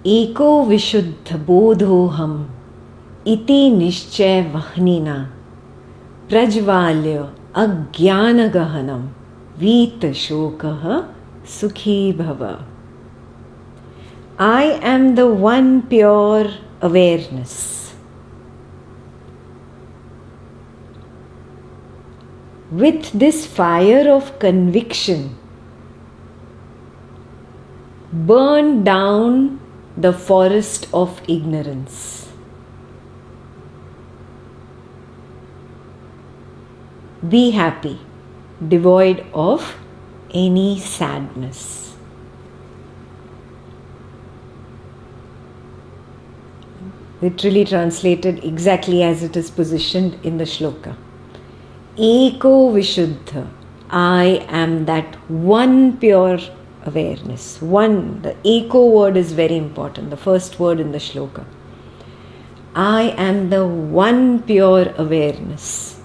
एको विशुद्ध बोधोहम इति निश्चय वह्निना प्रज्वाल्य अज्ञानगहनम वीत शोकः सुखी भव. I am the one pure awareness. With this fire of conviction, burn down the forest of ignorance. Be happy, devoid of any sadness. Literally translated exactly as it is positioned in the shloka. Eko Vishuddha, I am that one pure awareness. One, the Eko word is very important, the first word in the shloka. I am the one pure awareness.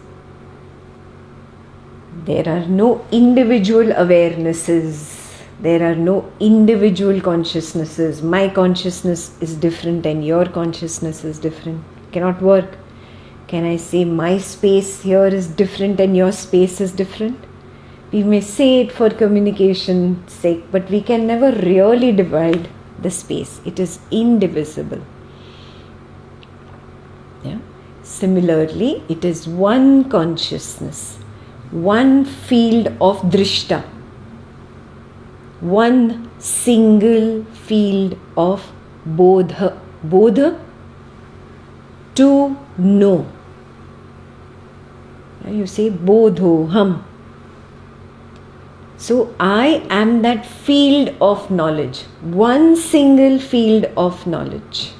There are no individual awarenesses. There are no individual consciousnesses. My consciousness is different and your consciousness is different. Cannot work. Can I say my space here is different and your space is different? We may say it for communication's sake, but we can never really divide the space. It is indivisible. Yeah? Similarly, it is one consciousness, one field of drishta, one single field of bodha. Bodha, to know. You say bodhoham. So I am that field of knowledge, one single field of knowledge.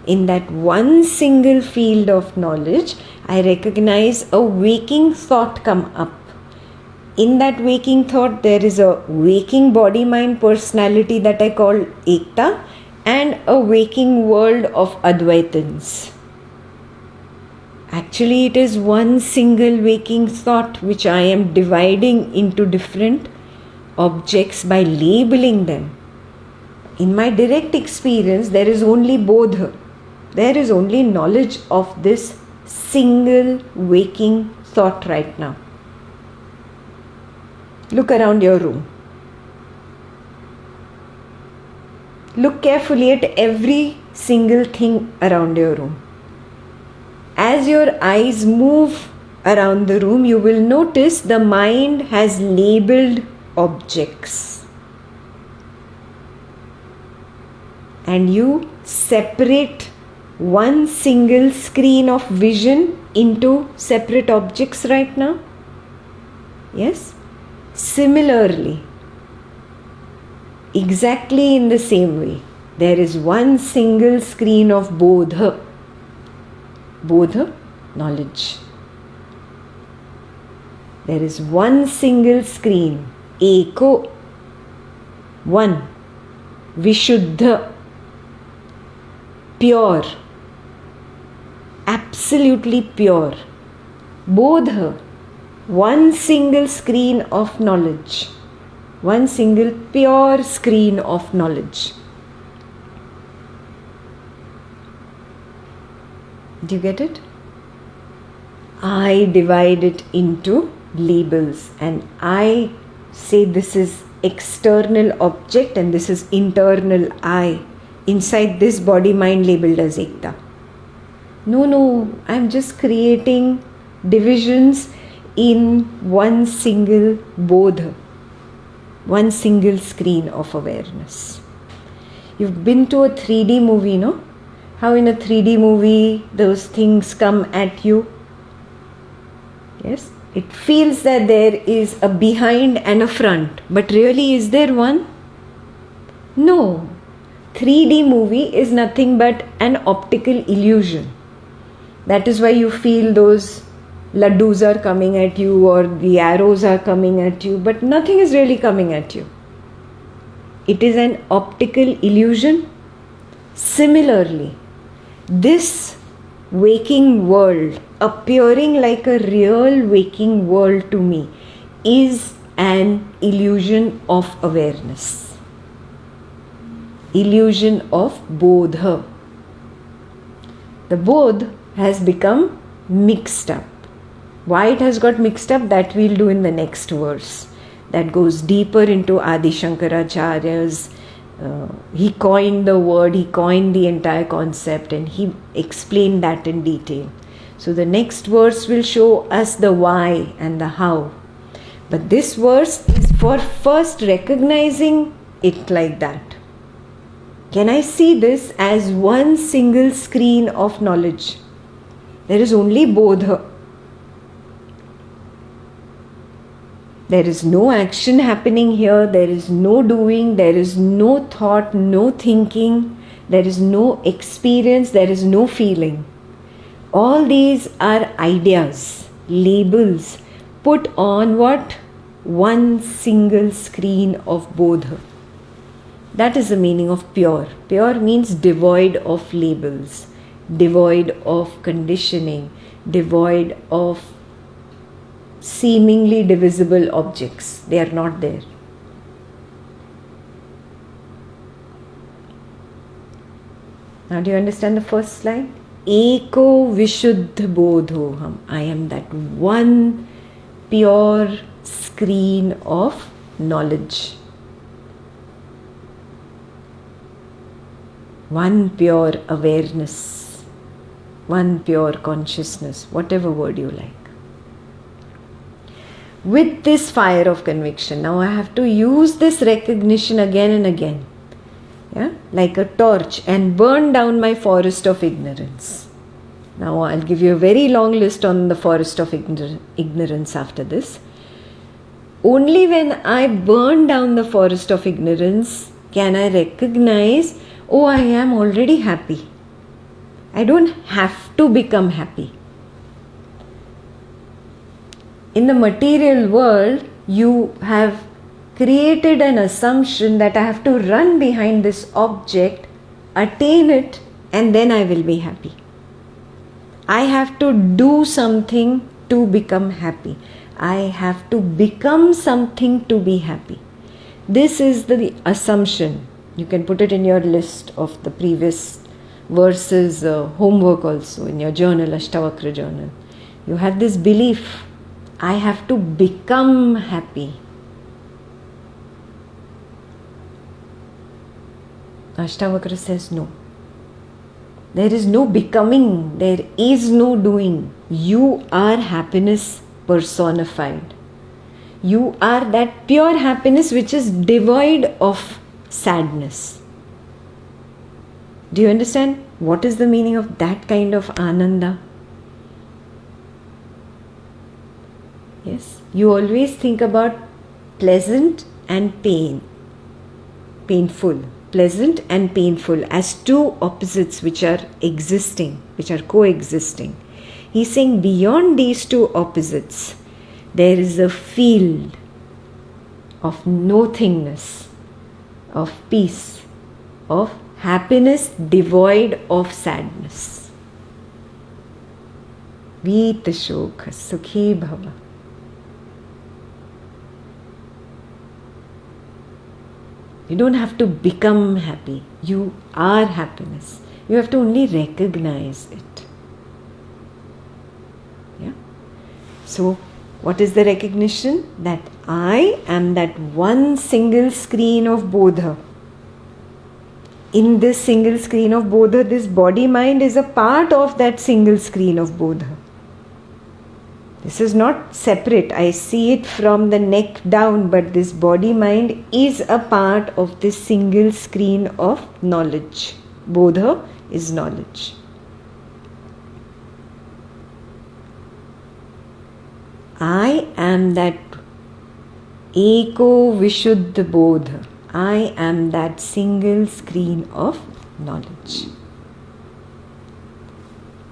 In that one single field of knowledge, I recognize a waking thought come up. In that waking thought, there is a waking body, mind, personality that I call Ekta, and a waking world of Advaitins. Actually, it is one single waking thought which I am dividing into different objects by labeling them. In my direct experience, there is only bodha. There is only knowledge of this single waking thought right now. Look around your room. Look carefully at every single thing around your room. As your eyes move around the room, you will notice the mind has labeled objects. And you separate one single screen of vision into separate objects right now. Yes? Similarly, exactly in the same way, there is one single screen of bodha. Bodha, knowledge. There is one single screen, Eko, one, Vishuddha, pure, absolutely pure. Bodha, one single screen of knowledge, one single pure screen of knowledge. Do you get it? I divide it into labels and I say this is external object and this is internal I. Inside this body mind labeled as Ekta. No, I'm just creating divisions in one single bodha, one single screen of awareness. You've been to a 3D movie, no? How in a 3D movie those things come at you. Yes, it feels that there is a behind and a front, but really is there one? No. 3D movie is nothing but an optical illusion. That is why you feel those laddus are coming at you or the arrows are coming at you, but nothing is really coming at you. It is an optical illusion. Similarly, this waking world, appearing like a real waking world to me, is an illusion of awareness. illusion of bodha. The bodh has become mixed up. Why it has got mixed up, that we'll do in the next verse. That goes deeper into Adi Shankaracharya's. He coined the word, he coined the entire concept, and he explained that in detail. So the next verse will show us the why and the how. But this verse is for first recognizing it like that. Can I see this as one single screen of knowledge? There is only bodha. There is no action happening here, there is no doing, there is no thought, no thinking, there is no experience, there is no feeling. All these are ideas, labels put on what? One single screen of bodha. That is the meaning of pure. Pure means devoid of labels, devoid of conditioning, devoid of seemingly divisible objects. They are not there. Now do you understand the first line? Eko Vishuddha Bodhoham. I am that one pure screen of knowledge. One pure awareness. One pure consciousness. Whatever word you like. With this fire of conviction, now I have to use this recognition again and again, like a torch, and burn down my forest of ignorance. Now I'll give you a very long list on the forest of ignorance after this. Only when I burn down the forest of ignorance can I recognize, oh, I am already happy. I don't have to become happy. In the material world, you have created an assumption that I have to run behind this object, attain it, and then I will be happy. I have to do something to become happy. I have to become something to be happy. This is the assumption. You can put it in your list of the previous verses, homework also, in your journal, Ashtavakra journal. You have this belief, I have to become happy. Ashtavakra says no. There is no becoming, there is no doing. You are happiness personified. You are that pure happiness which is devoid of sadness. Do you understand what is the meaning of that kind of ananda? Yes, you always think about pleasant and painful, pleasant and painful as two opposites which are existing, which are coexisting. He's saying beyond these two opposites, there is a field of nothingness, of peace, of happiness devoid of sadness. Vita shokha sukhi bhava. You don't have to become happy. You are happiness. You have to only recognize it. Yeah. So, what is the recognition? That I am that one single screen of bodha. In this single screen of bodha, this body-mind is a part of that single screen of bodha. This is not separate. I see it from the neck down, but this body-mind is a part of this single screen of knowledge. Bodha is knowledge. I am that Eko Vishuddha Bodha. I am that single screen of knowledge.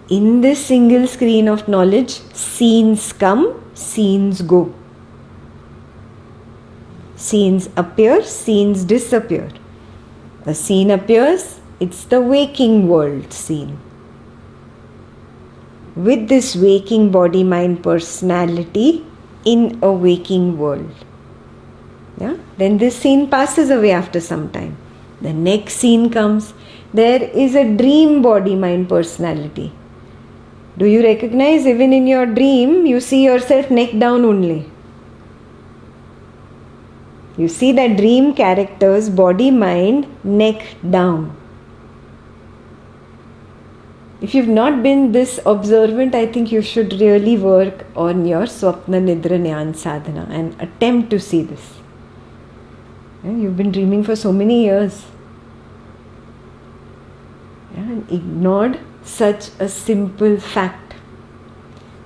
In this single screen of knowledge, scenes come, scenes go. Scenes appear, scenes disappear. A scene appears, it's the waking world scene. With this waking body-mind personality in a waking world. Yeah? Then this scene passes away after some time. The next scene comes. There is a dream body, mind, personality. Do you recognize even in your dream, you see yourself neck down only? You see that dream characters, body, mind, neck down. If you've not been this observant, I think you should really work on your Swapna Nidra Jnana Sadhana and attempt to see this. You've been dreaming for so many years. And ignored such a simple fact.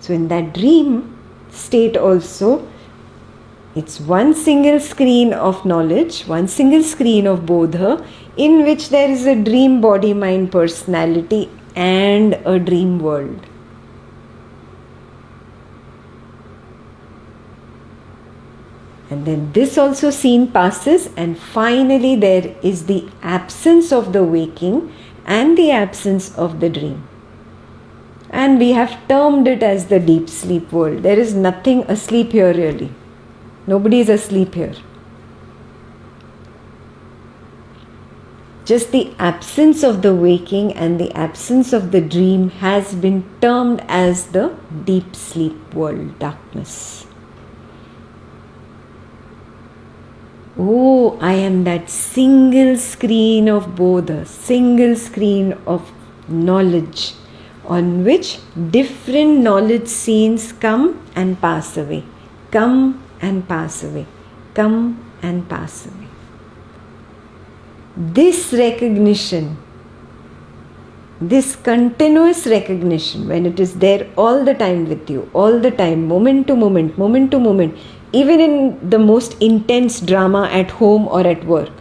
So in that dream state also, it's one single screen of knowledge, one single screen of Bodha, in which there is a dream body, mind, personality and a dream world. And then this also scene passes, and finally there is the absence of the waking and the absence of the dream. And we have termed it as the deep sleep world. There is nothing asleep here really. Nobody is asleep here. Just the absence of the waking and the absence of the dream has been termed as the deep sleep world, darkness. Oh, I am that single screen of Bodha, single screen of knowledge, on which different knowledge scenes come and pass away, come and pass away, come and pass away. This recognition, this continuous recognition, when it is there all the time with you, all the time, moment to moment, moment to moment, even in the most intense drama at home or at work,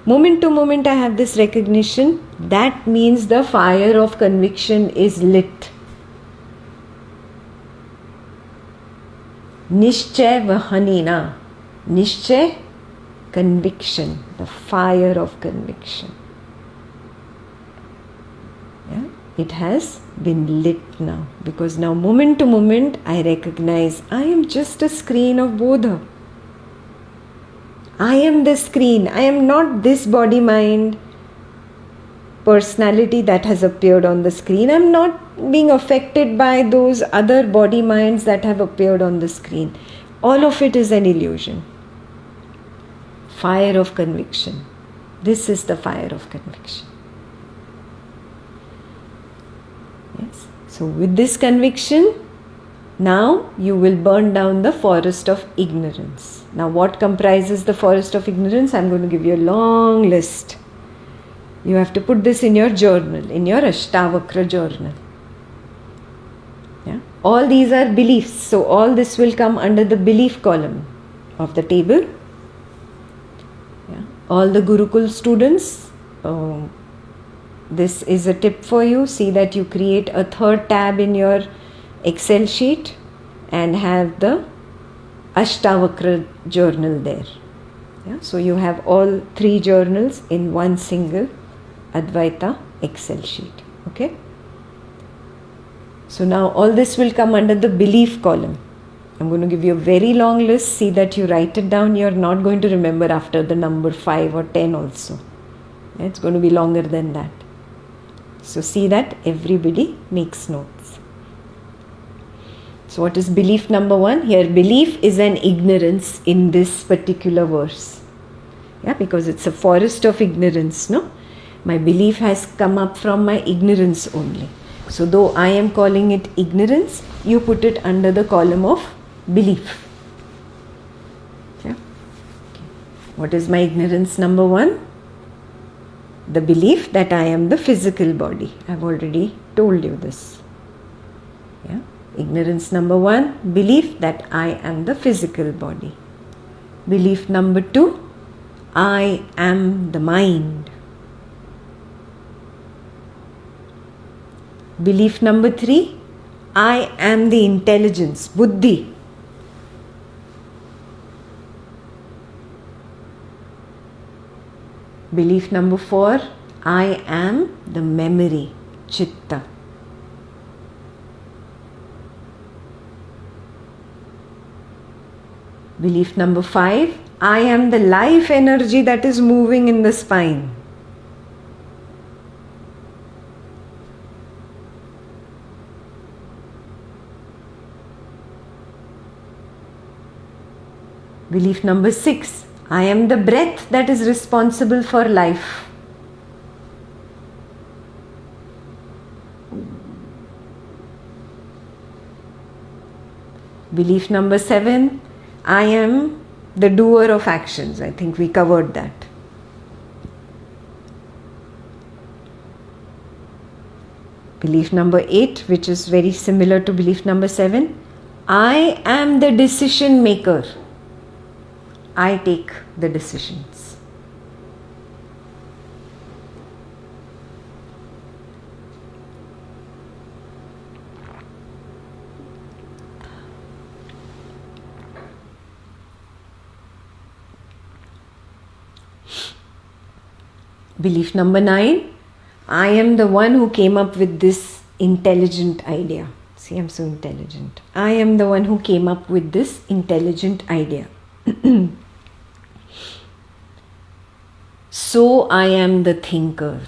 moment to moment I have this recognition, that means the fire of conviction is lit. Nishchay vahanina. Nishchay, conviction, the fire of conviction. Yeah? It has been lit now, because now moment to moment I recognize I am just a screen of Bodha. I am the screen. I am not this body mind personality that has appeared on the screen. I am not being affected by those other body minds that have appeared on the screen. All of it is an illusion. Fire of conviction. This is the fire of conviction. Yes. So with this conviction, now you will burn down the forest of ignorance. Now what comprises the forest of ignorance? I'm going to give you a long list. You have to put this in your journal, in your Ashtavakra journal. Yeah? All these are beliefs. So all this will come under the belief column of the table. Yeah? All the Gurukul students, this is a tip for you. See that you create a third tab in your Excel sheet and have the Ashtavakra journal there. Yeah? So you have all three journals in one single Advaita Excel sheet. Okay? So now all this will come under the belief column. I'm going to give you a very long list. See that you write it down. You're not going to remember after the number 5 or 10 also. It's going to be longer than that. So see that everybody makes notes. So what is belief number 1? Here belief is an ignorance in this particular verse. Yeah, because it's a forest of ignorance, no? My belief has come up from my ignorance only. So though I am calling it ignorance, you put it under the column of belief. Yeah. Okay. What is my ignorance number 1? The belief that I am the physical body. I've already told you this. Yeah. Ignorance number 1, belief that I am the physical body. Belief number 2, I am the mind. Belief number 3, I am the intelligence, buddhi. Belief number 4, I am the memory, chitta. Belief number 5, I am the life energy that is moving in the spine. Belief number 6. I am the breath that is responsible for life. Belief number 7. I am the doer of actions. I think we covered that. Belief number 8, which is very similar to belief number 7. I am the decision maker. I take the decisions. Belief number 9. I am the one who came up with this intelligent idea. See, I'm so intelligent. I am the one who came up with this intelligent idea. So I am the thinker.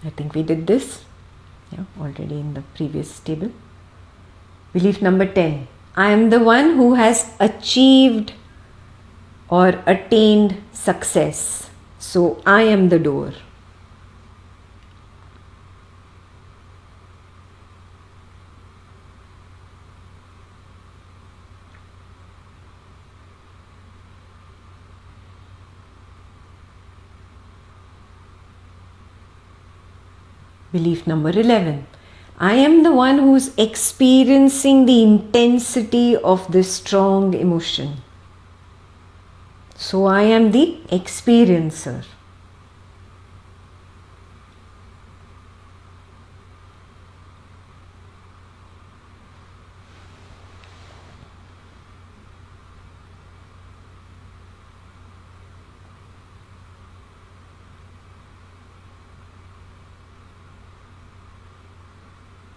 I think we did this already in the previous table. Belief number 10. I am the one who has achieved or attained success. So I am the doer. Belief number 11. I am the one who is experiencing the intensity of this strong emotion. So I am the experiencer.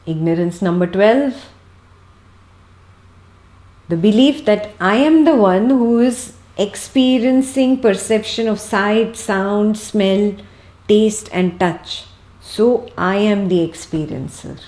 Ignorance number 12. The belief that I am the one who is experiencing perception of sight, sound, smell, taste and touch. So I am the experiencer.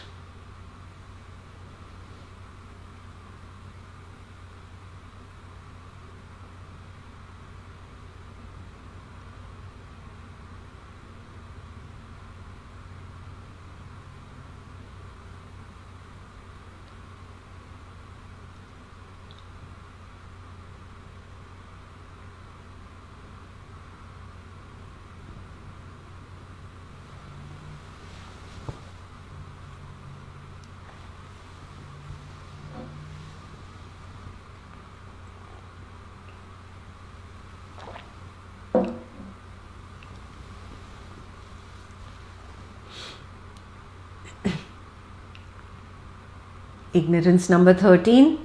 Ignorance number 13.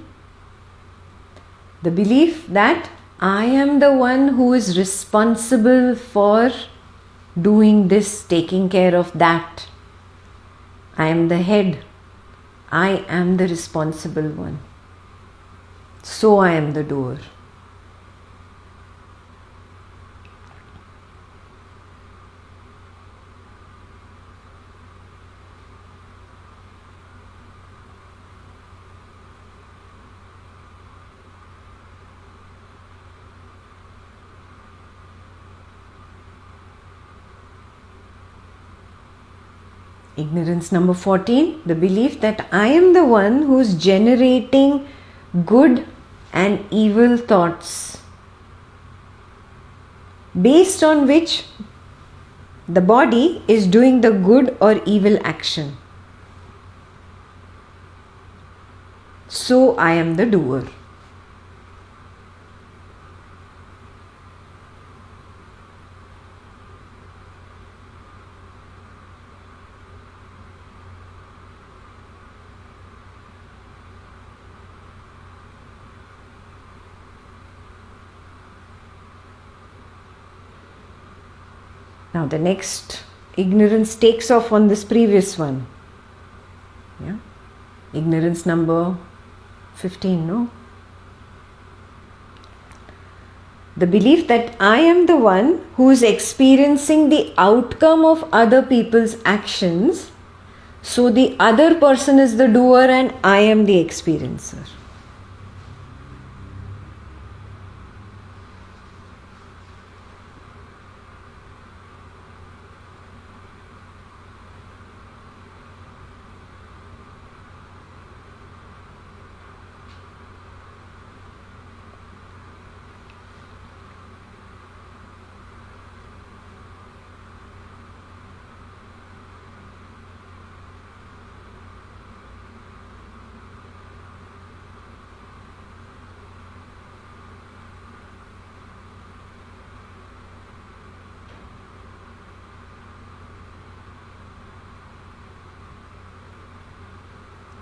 The belief that I am the one who is responsible for doing this, taking care of that. I am the head. I am the responsible one. So I am the doer. Ignorance number 14. The belief that I am the one who is generating good and evil thoughts, based on which the body is doing the good or evil action. So I am the doer. Now the next ignorance takes off on this previous one. Ignorance number 15, no? The belief that I am the one who is experiencing the outcome of other people's actions. So the other person is the doer and I am the experiencer.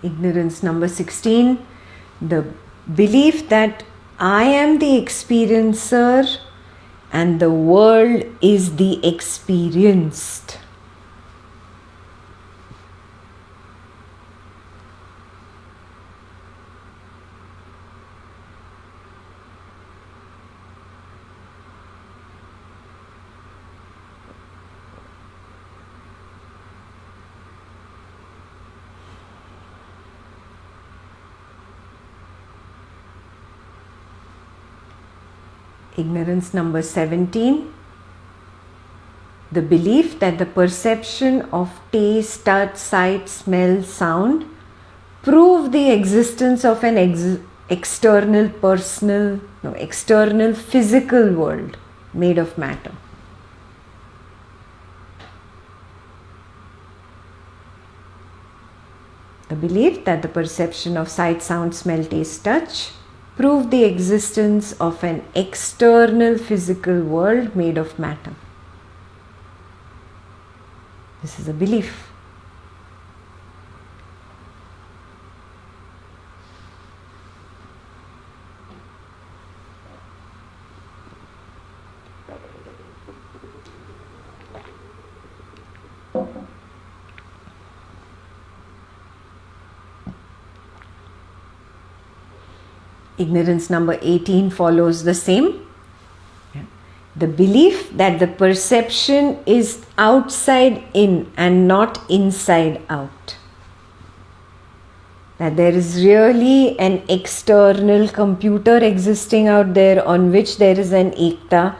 Ignorance number 16, the belief that I am the experiencer and the world is the experienced. Ignorance number 17, the belief that the perception of taste, touch, sight, smell, sound prove the existence of an external physical world made of matter. The belief that the perception of sight, sound, smell, taste, touch prove the existence of an external physical world made of matter. This is a belief. Ignorance number 18 follows the same. The belief that the perception is outside in and not inside out. That there is really an external computer existing out there on which there is an ekta.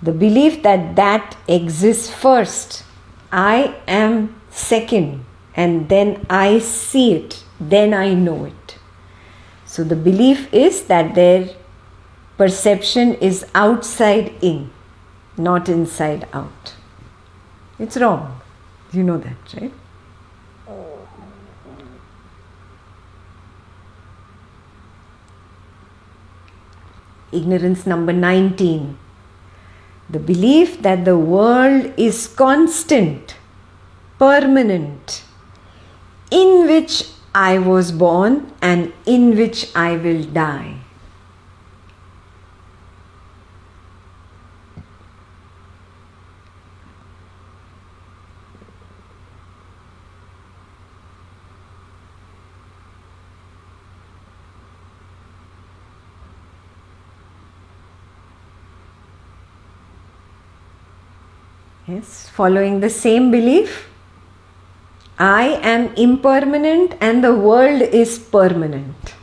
The belief that that exists first. I am second, and then I see it, then I know it. So the belief is that their perception is outside in, not inside out. It's wrong. You know that, right? Ignorance number 19. The belief that the world is constant, permanent, in which I was born and in which I will die. Yes, following the same belief, I am impermanent and the world is permanent.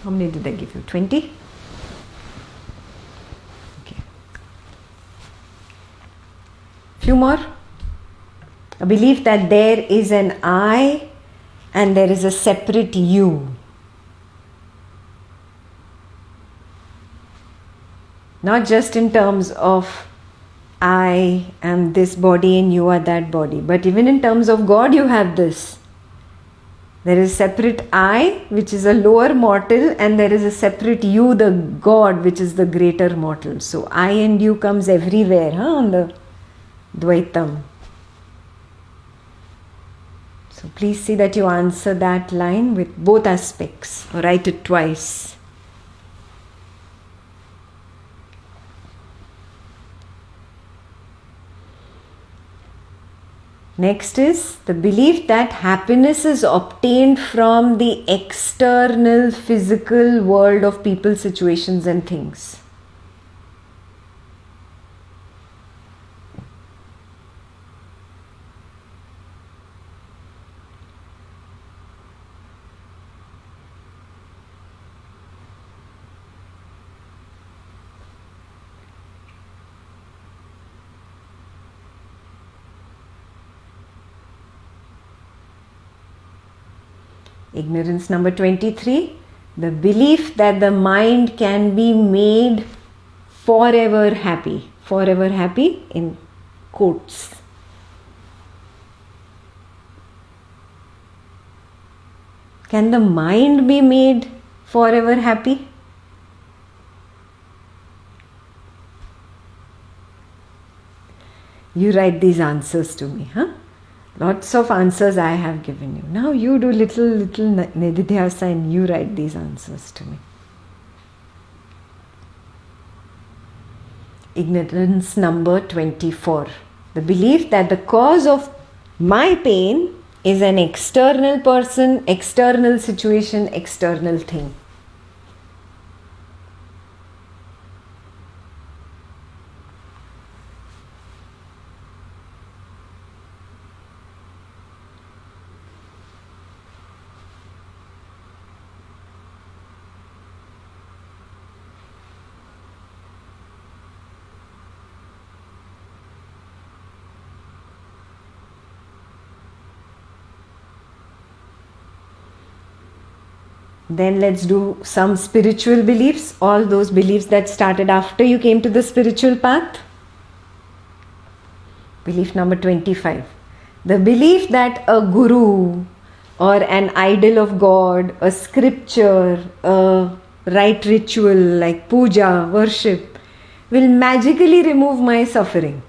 How many did I give you? 20? Okay. Few more. A belief that there is an I and there is a separate you. Not just in terms of I am this body and you are that body, but even in terms of God you have this. There is separate I, which is a lower mortal, and there is a separate you, the God, which is the greater mortal. So I and you comes everywhere on the Dvaitam. So So please see that you answer that line with both aspects, or write it twice. Next is the belief that happiness is obtained from the external physical world of people, situations and things. Ignorance number 23, the belief that the mind can be made forever happy in quotes. Can the mind be made forever happy? You write these answers to me, huh? Lots of answers I have given you. Now you do little nididhyasa and you write these answers to me. Ignorance number 24. The belief that the cause of my pain is an external person, external situation, external thing. Then let's do some spiritual beliefs, all those beliefs that started after you came to the spiritual path. Belief number 25. The belief that a guru or an idol of God, a scripture, a right ritual like puja, worship, will magically remove my suffering.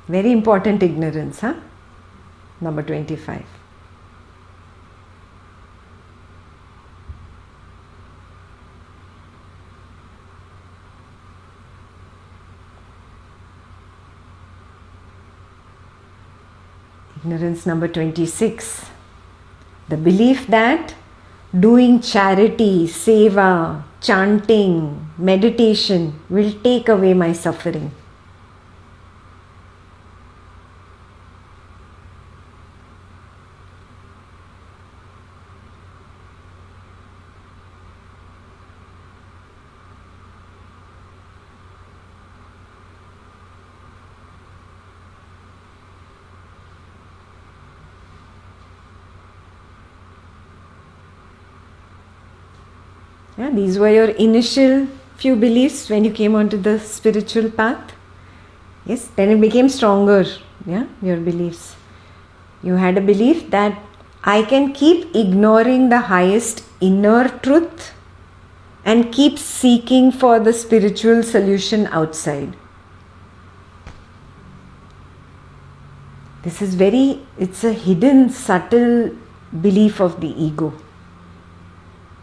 Very important ignorance, huh? Number 25. Ignorance number 26. The belief that doing charity, seva, chanting, meditation will take away my suffering. Yeah, these were your initial few beliefs when you came onto the spiritual path. Yes, then it became stronger, yeah, your beliefs. You had a belief that I can keep ignoring the highest inner truth and keep seeking for the spiritual solution outside. This is it's a hidden, subtle belief of the ego.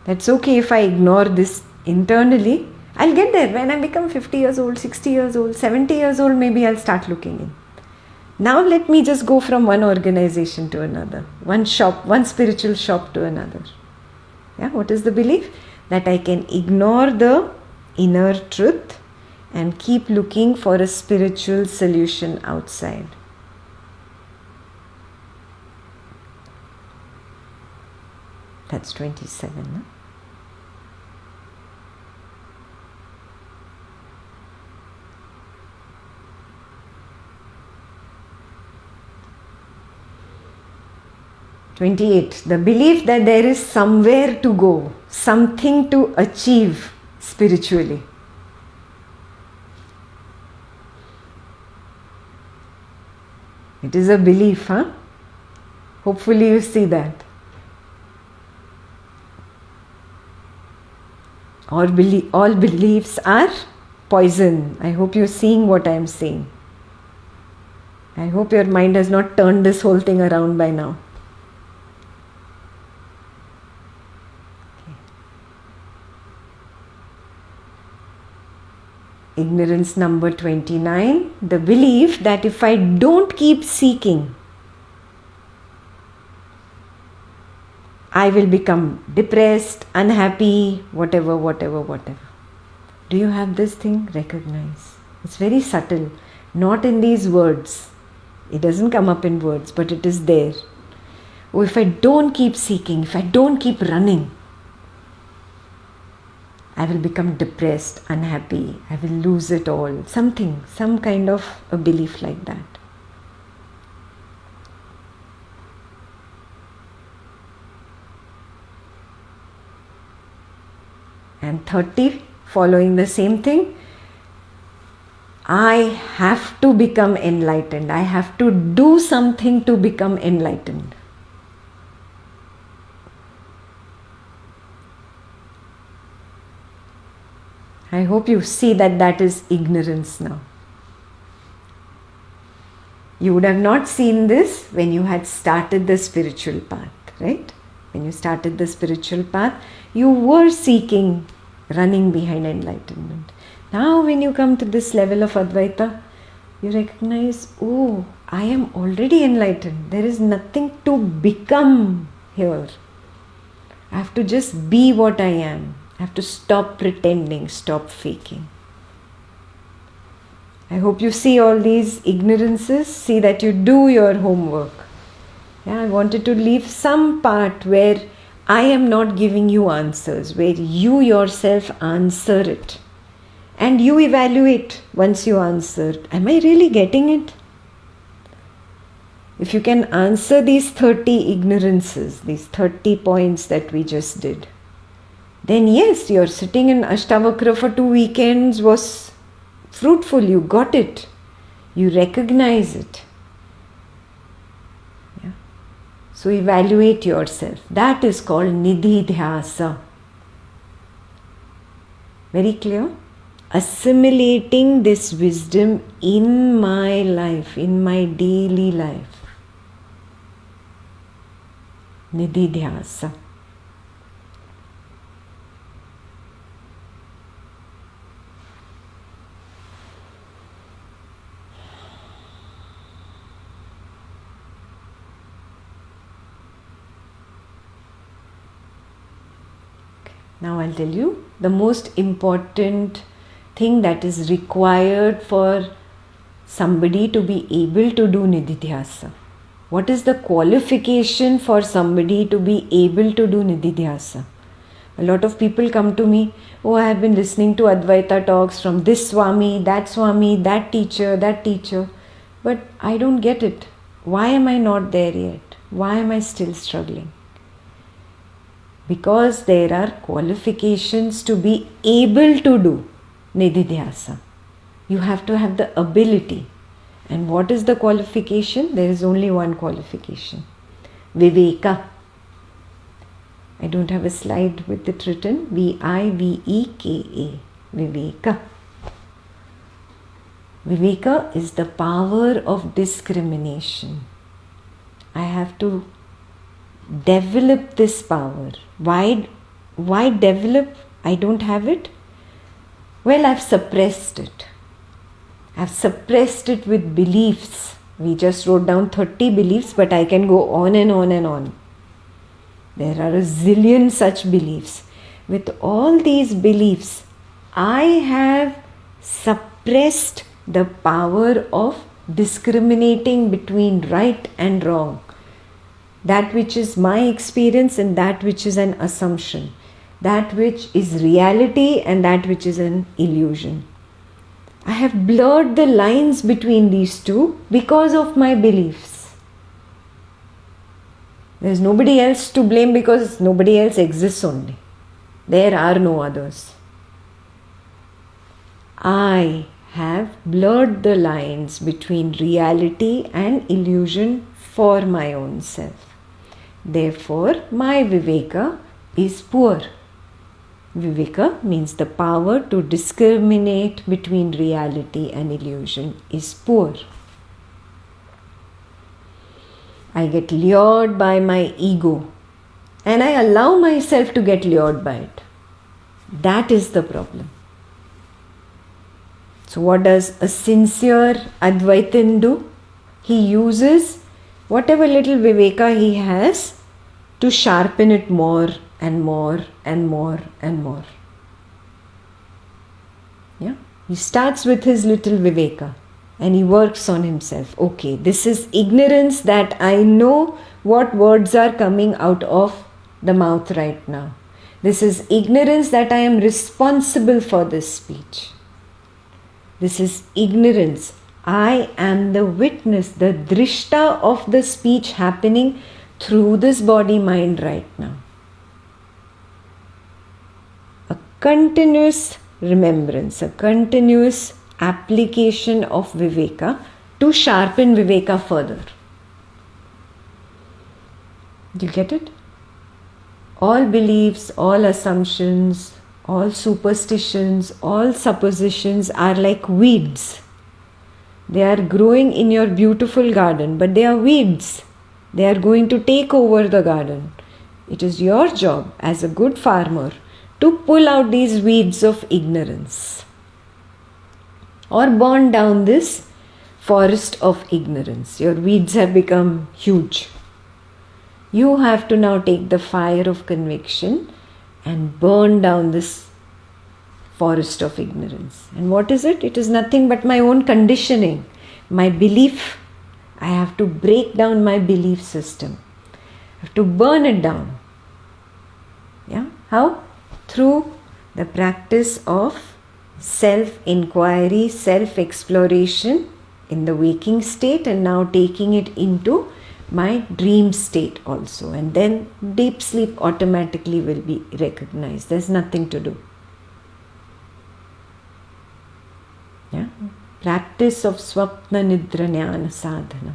That's okay if I ignore this internally. I'll get there when I become 50 years old, 60 years old, 70 years old, maybe I'll start looking in. Now let me just go from one organization to another, one shop, one spiritual shop to another. Yeah, what is the belief? That I can ignore the inner truth and keep looking for a spiritual solution outside. That's 27. No? "28. The belief that there is somewhere to go, something to achieve spiritually. It is a belief, huh? Hopefully you see that. All beliefs are poison. I hope you're seeing what I'm saying. I hope your mind has not turned this whole thing around by now. Ignorance number 29, the belief that if I don't keep seeking, I will become depressed, unhappy, whatever. Do you have this thing? Recognize. It's very subtle, not in these words. It doesn't come up in words, but it is there. Oh, if I don't keep seeking, if I don't keep running, I will become depressed, unhappy, I will lose it all. Some kind of a belief like that. And 30, following the same thing, I have to become enlightened. I have to do something to become enlightened. I hope you see that is ignorance now. You would have not seen this when you had started the spiritual path, right? When you started the spiritual path, you were seeking, running behind enlightenment. Now when you come to this level of Advaita, you recognize, oh, I am already enlightened. There is nothing to become here. I have to just be what I am. I have to stop pretending, stop faking. I hope you see all these ignorances, see that you do your homework. I wanted to leave some part where I am not giving you answers, where you yourself answer it. And you evaluate once you answer, am I really getting it? If you can answer these 30 ignorances, these 30 points that we just did, then yes, your sitting in Ashtavakra for 2 weekends was fruitful. You got it. You recognize it. Yeah. So evaluate yourself. That is called Nididhyasa. Very clear? Assimilating this wisdom in my life, in my daily life. Nididhyasa. Now I'll tell you the most important thing that is required for somebody to be able to do Nididhyasa. What is the qualification for somebody to be able to do Nididhyasa? A lot of people come to me, oh, I have been listening to Advaita talks from this Swami, that teacher, but I don't get it. Why am I not there yet? Why am I still struggling? Because there are qualifications to be able to do Nididhyasa. You have to have the ability. And what is the qualification? There is only one qualification. Viveka. I don't have a slide with it written. Viveka. Viveka. Viveka is the power of discrimination. I have to develop this power. Why develop? I don't have it. Well, I've suppressed it. I've suppressed it with beliefs. We just wrote down 30 beliefs, but I can go on and on and on. There are a zillion such beliefs. With all these beliefs, I have suppressed the power of discriminating between right and wrong. That which is my experience and that which is an assumption. That which is reality and that which is an illusion. I have blurred the lines between these two because of my beliefs. There is nobody else to blame because nobody else exists only. There are no others. I have blurred the lines between reality and illusion for my own self. Therefore, my Viveka is poor. Viveka means the power to discriminate between reality and illusion is poor. I get lured by my ego and I allow myself to get lured by it. That is the problem. So what does a sincere Advaitin do? He uses whatever little Viveka he has to sharpen it more and more and more and more. Yeah? He starts with his little Viveka and he works on himself. Okay, this is ignorance that I know what words are coming out of the mouth right now. This is ignorance that I am responsible for this speech. This is ignorance. I am the witness, the drishta of the speech happening through this body-mind right now. A continuous remembrance, a continuous application of Viveka to sharpen Viveka further. Do you get it? All beliefs, all assumptions, all superstitions, all suppositions are like weeds. They are growing in your beautiful garden, but they are weeds. They are going to take over the garden. It is your job as a good farmer to pull out these weeds of ignorance or burn down this forest of ignorance. Your weeds have become huge. You have to now take the fire of conviction and burn down this forest of ignorance. And what is it? It is nothing but my own conditioning, my belief. I have to break down my belief system. I have to burn it down. Yeah? How? Through the practice of self-inquiry, self-exploration in the waking state, and now taking it into my dream state also. And then deep sleep automatically will be recognized. There's nothing to do. Yeah? Practice of Swapna Nidra Jnana Sadhanam.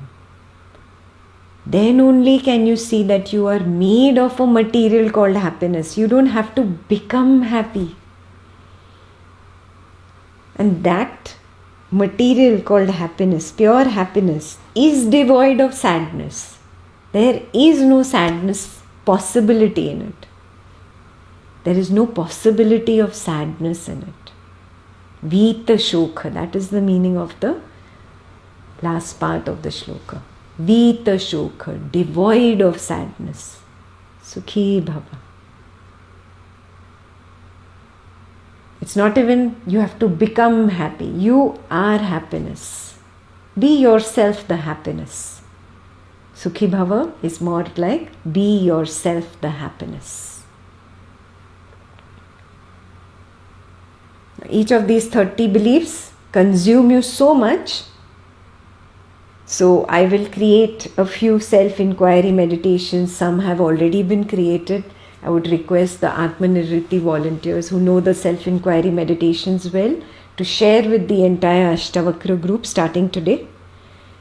Then only can you see that you are made of a material called happiness. You don't have to become happy. And that material called happiness, pure happiness, is devoid of sadness. There is no sadness possibility in it. There is no possibility of sadness in it. Vita Shokha, that is the meaning of the last part of the shloka. Vita Shokha, devoid of sadness. Sukhi Bhava. It's not even you have to become happy. You are happiness. Be yourself the happiness. Sukhi Bhava is more like be yourself the happiness. Each of these 30 beliefs consume you so much. So I will create a few self-inquiry meditations. Some have already been created. I would request the Atmanirvriti volunteers who know the self-inquiry meditations well to share with the entire Ashtavakra group starting today.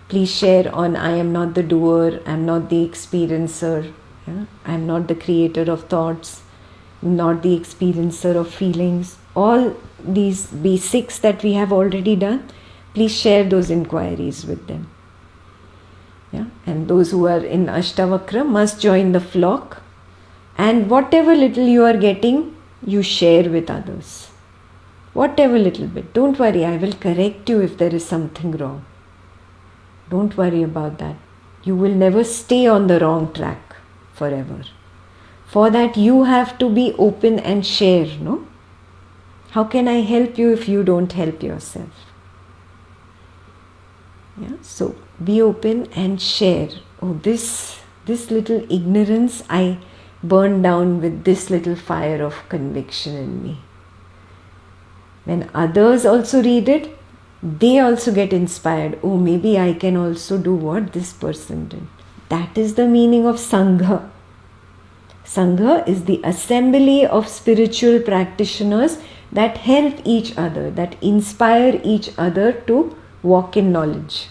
Please share on I am not the doer, I am not the experiencer, I am not the creator of thoughts, not the experiencer of feelings. All these basics that we have already done, please share those inquiries with them. Yeah? And those who are in Ashtavakra must join the flock, and whatever little you are getting, you share with others. Whatever little bit. Don't worry, I will correct you if there is something wrong. Don't worry about that. You will never stay on the wrong track forever. For that you have to be open and share, no? How can I help you if you don't help yourself? Yeah? So be open and share. Oh, this little ignorance I burn down with this little fire of conviction in me. When others also read it, they also get inspired. Oh, maybe I can also do what this person did. That is the meaning of Sangha. Sangha is the assembly of spiritual practitioners that help each other, that inspire each other to walk in knowledge.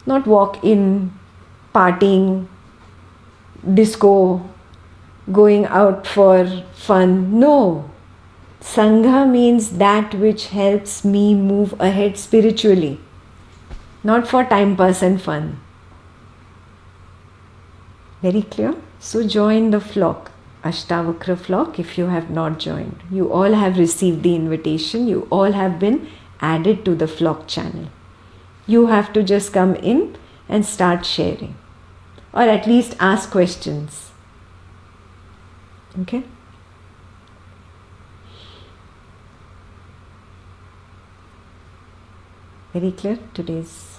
Not walk in partying, disco, going out for fun. No. Sangha means that which helps me move ahead spiritually, not for time pass and fun. Very clear? So join the flock, Ashtavakra flock, if you have not joined. You all have received the invitation. You all have been added to the flock channel. You have to just come in and start sharing, or at least ask questions. Okay? Very clear? Today's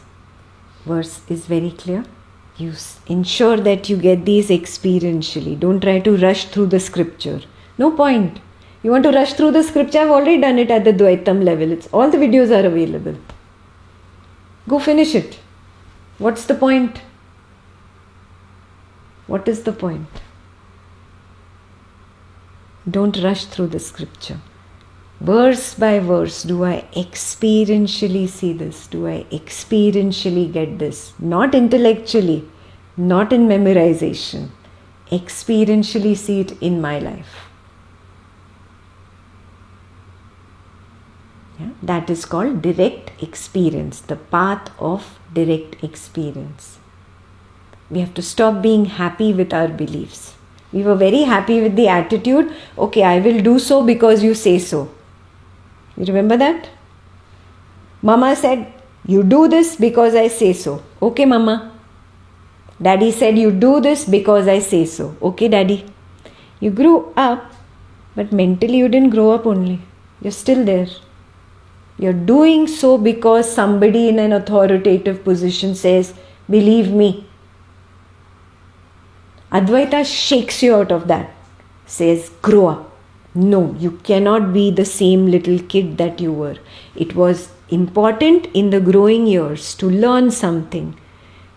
verse is very clear. You ensure that you get these experientially. Don't try to rush through the scripture. No point. You want to rush through the scripture? I've already done it at the Dvaitam level. All the videos are available. Go finish it. What's the point? What is the point? Don't rush through the scripture. Verse by verse, do I experientially see this? Do I experientially get this? Not intellectually, not in memorization. Experientially see it in my life. Yeah? That is called direct experience, the path of direct experience. We have to stop being happy with our beliefs. We were very happy with the attitude, okay, I will do so because you say so. You remember that? Mama said, you do this because I say so. Okay, Mama. Daddy said, you do this because I say so. Okay, Daddy. You grew up, but mentally you didn't grow up only. You're still there. You're doing so because somebody in an authoritative position says, believe me. Advaita shakes you out of that. Says, grow up. No, you cannot be the same little kid that you were. It was important in the growing years to learn something.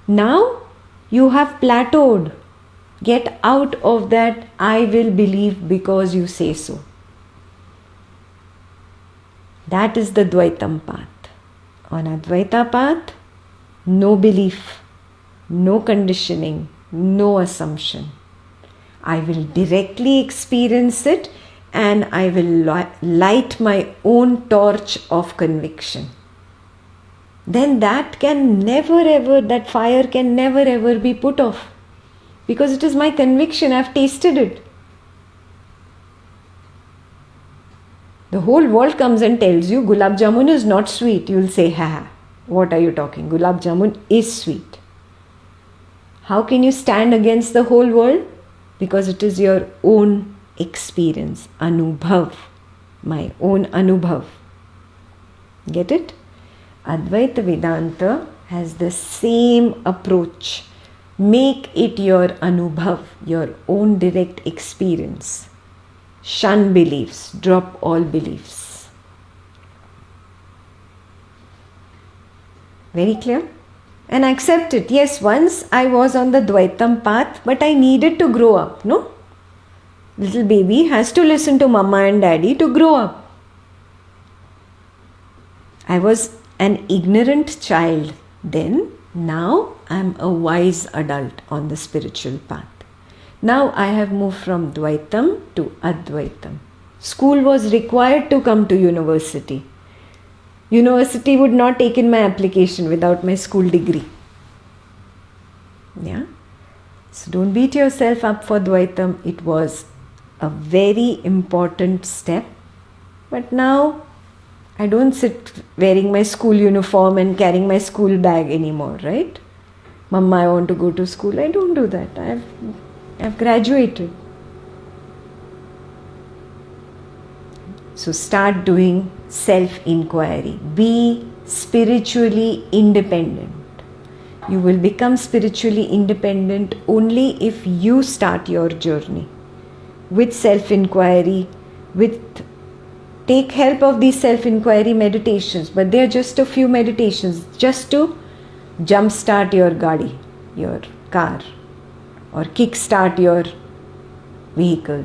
Now you have plateaued. Get out of that I will believe because you say so. That is the Dvaitam path. On Advaita path, no belief, no conditioning, no assumption. I will directly experience it and I will light my own torch of conviction. Then that fire can never ever be put off. Because it is my conviction, I have tasted it. The whole world comes and tells you Gulab Jamun is not sweet. You will say, ha, what are you talking? Gulab Jamun is sweet. How can you stand against the whole world? Because it is your own experience, anubhav, my own anubhav. Get it? Advaita Vedanta has the same approach. Make it your anubhav, your own direct experience. Shun beliefs, drop all beliefs. Very clear? And accept it. Yes, once I was on the Dvaitam path, but I needed to grow up, no? Little baby has to listen to mama and daddy to grow up. I was an ignorant child then. Now I am a wise adult on the spiritual path. Now I have moved from Dvaitam to Advaitam. School was required to come to university. University would not take in my application without my school degree. Yeah. So don't beat yourself up for Dvaitam. It was a very important step. But now I don't sit wearing my school uniform and carrying my school bag anymore, right? Mama, I want to go to school. I don't do that. I've graduated. So start doing self-inquiry. Be spiritually independent. You will become spiritually independent only if you start your journey with self-inquiry, take help of these self-inquiry meditations, but they are just a few meditations just to jumpstart your gadi, your car, or kickstart your vehicle,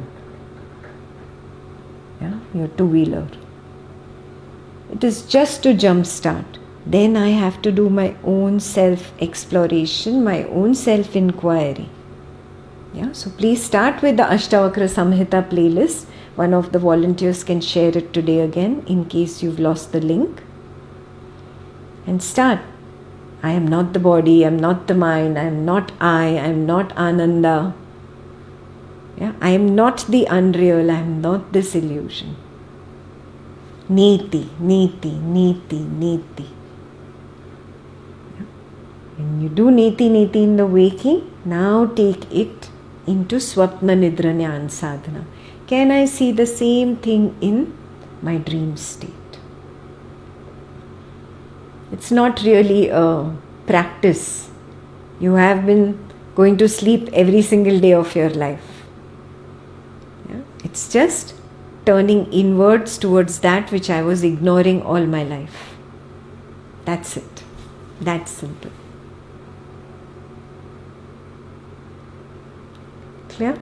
your two-wheeler. It is just to jumpstart. Then I have to do my own self-exploration, my own self-inquiry. Yeah, so please start with the Ashtavakra Samhita playlist. One of the volunteers can share it today again in case you've lost the link. And start. I am not the body, I am not the mind, I am not I am not Ananda. Yeah, I am not the unreal, I am not this illusion. Niti, niti, niti, niti. When you do niti, niti in the waking, now take it into Swapna Nidra Jnana Sadhana. Can I see the same thing in my dream state? It's not really a practice. You have been going to sleep every single day of your life. Yeah? It's just turning inwards towards that which I was ignoring all my life. That's it. That's simple.